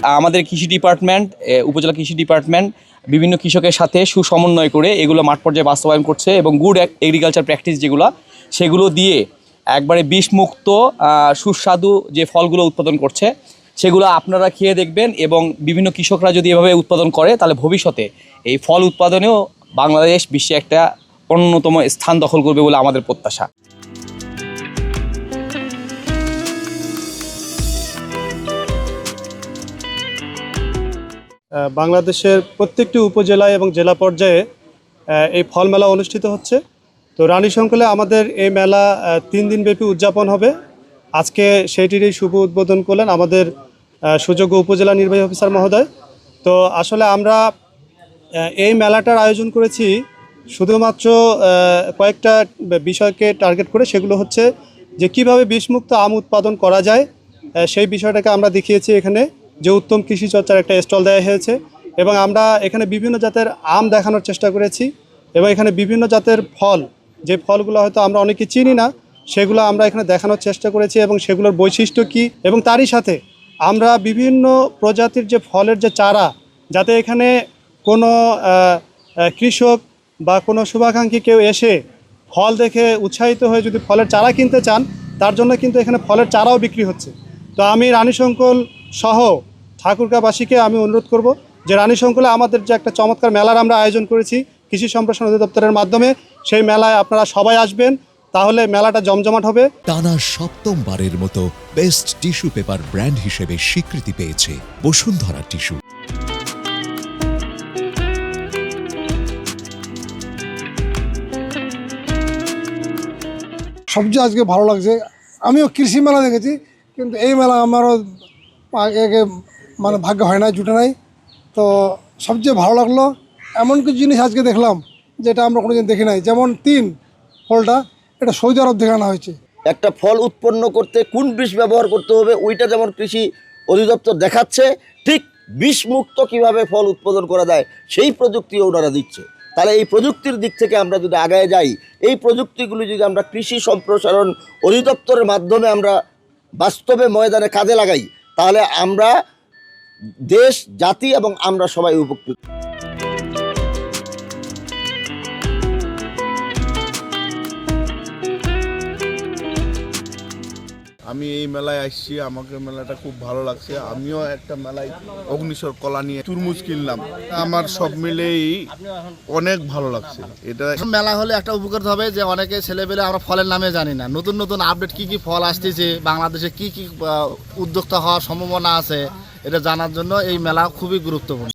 আমাদের কৃষি ডিপার্টমেন্ট, উপজেলা কৃষি ডিপার্টমেন্ট বিভিন্ন কৃষকের সাথে সুসমন্বয় করে এগুলো মাঠ পর্যায়ে বাস্তবায়ন করছে এবং গুড এগ্রিকালচার প্র্যাকটিস যেগুলো সেগুলো দিয়ে একবারে বিষমুক্ত সুস্বাদু যে ফলগুলো উৎপাদন করছে সেগুলো আপনারা খেয়ে দেখবেন। এবং বিভিন্ন কৃষকরা যদি এভাবে উৎপাদন করে তাহলে ভবিষ্যতে এই ফল উৎপাদনেও বাংলাদেশ বিশ্বে একটা অন্যতম স্থান দখল করবে বলে আমাদের প্রত্যাশা। বাংলাদেশের প্রত্যেকটি উপজেলায় এবং জেলা পর্যায়ে এই ফল মেলা অনুষ্ঠিত হচ্ছে। তো রানীশঙ্কলে আমাদের এই মেলা 3 দিনব্যাপী উদযাপন হবে। আজকে সেইটিরই শুভ উদ্বোধন করলেন আমাদের সুযোগ্য উপজেলা নির্বাহী অফিসার মহোদয়। তো আসলে আমরা এই মেলাটার আয়োজন করেছি শুধুমাত্র কয়েকটা বিষয়কে টার্গেট করে, সেগুলো হচ্ছে যে কীভাবে বিষমুক্ত আম উৎপাদন করা যায় সেই বিষয়টাকে আমরা দেখিয়েছি। এখানে যে উত্তম কৃষি চর্চার একটা স্টল দেওয়া হয়েছে এবং আমরা এখানে বিভিন্ন জাতের আম দেখানোর চেষ্টা করেছি এবং এখানে বিভিন্ন জাতের ফল, যে ফলগুলো হয়তো আমরা অনেকে চিনি না, সেগুলো আমরা এখানে দেখানোর চেষ্টা করেছি এবং সেগুলোর বৈশিষ্ট্য কী। এবং তারই সাথে আমরা বিভিন্ন প্রজাতির যে ফলের যে চারা, যাতে এখানে কোনো কৃষক বা কোনো শুভাকাঙ্ক্ষী কেউ এসে ফল দেখে উৎসাহিত হয়ে যদি ফলের চারা কিনতে চান, তার জন্য কিন্তু এখানে ফলের চারাও বিক্রি হচ্ছে। তো আমি রানীশঙ্কল সহ ঠাকুরগাঁবাসীকে আমি অনুরোধ করব যে রানীশঙ্কলে আমাদের যে একটা চমৎকার মেলার আমরা আয়োজন করেছি কৃষি সম্প্রসারণ অধিদপ্তরের মাধ্যমে, সেই মেলায় আপনারা সবাই আসবেন, তাহলে মেলাটা জমজমাট হবে। টানা 7মবারের মতো বেস্ট টিস্যু পেপার ব্র্যান্ড হিসেবে স্বীকৃতি পেয়েছে বসুন্ধরা টিস্যু। সবচেয়ে আজকে ভালো লাগছে, আমিও কৃষি মেলা দেখেছি, কিন্তু এই মেলা আমারও আগে মানে ভাগ্য হয় না, জুটে নাই। তো সবচেয়ে ভালো লাগলো এমন কিছু জিনিস আজকে দেখলাম যেটা আমরা কোনোদিন দেখি নাই। যেমন ফলটা এটা সৌদি আরব থেকে আনা হয়েছে। একটা ফল উৎপন্ন করতে কোন বিষ ব্যবহার করতে হবে ওইটা যেমন কৃষি অধিদপ্তর দেখাচ্ছে, ঠিক বিষমুক্ত কিভাবে ফল উৎপাদন করা যায় সেই প্রযুক্তিও ওনারা দিচ্ছে। তাহলে এই প্রযুক্তির দিক থেকে আমরা যদি আগায় যাই, এই প্রযুক্তিগুলি যদি আমরা কৃষি সম্প্রসারণ অধিদপ্তরের মাধ্যমে আমরা বাস্তবে ময়দানে কাজে লাগাই, তাহলে আমরা দেশ, জাতি এবং আমরা সবাই উপকৃত। আমি এই মেলায় আসছি, আমাকে মেলাটা খুব ভালো লাগছে। আমিও একটা মেলায় অগ্নিশ্বর কলা নিয়ে তরমুজ কিনলাম, আমার সব মিলেই অনেক ভালো লাগছে। এটা মেলা হলে একটা উপকার হবে যে অনেকে ছেলেপেলে আমরা ফলের নামে জানি না, নতুন নতুন আপডেট কি কি ফল আসতেছে, বাংলাদেশে কি কি উদ্যোক্তা হওয়ার সম্ভাবনা আছে, এটা জানার জন্য এই মেলা খুবই গুরুত্বপূর্ণ।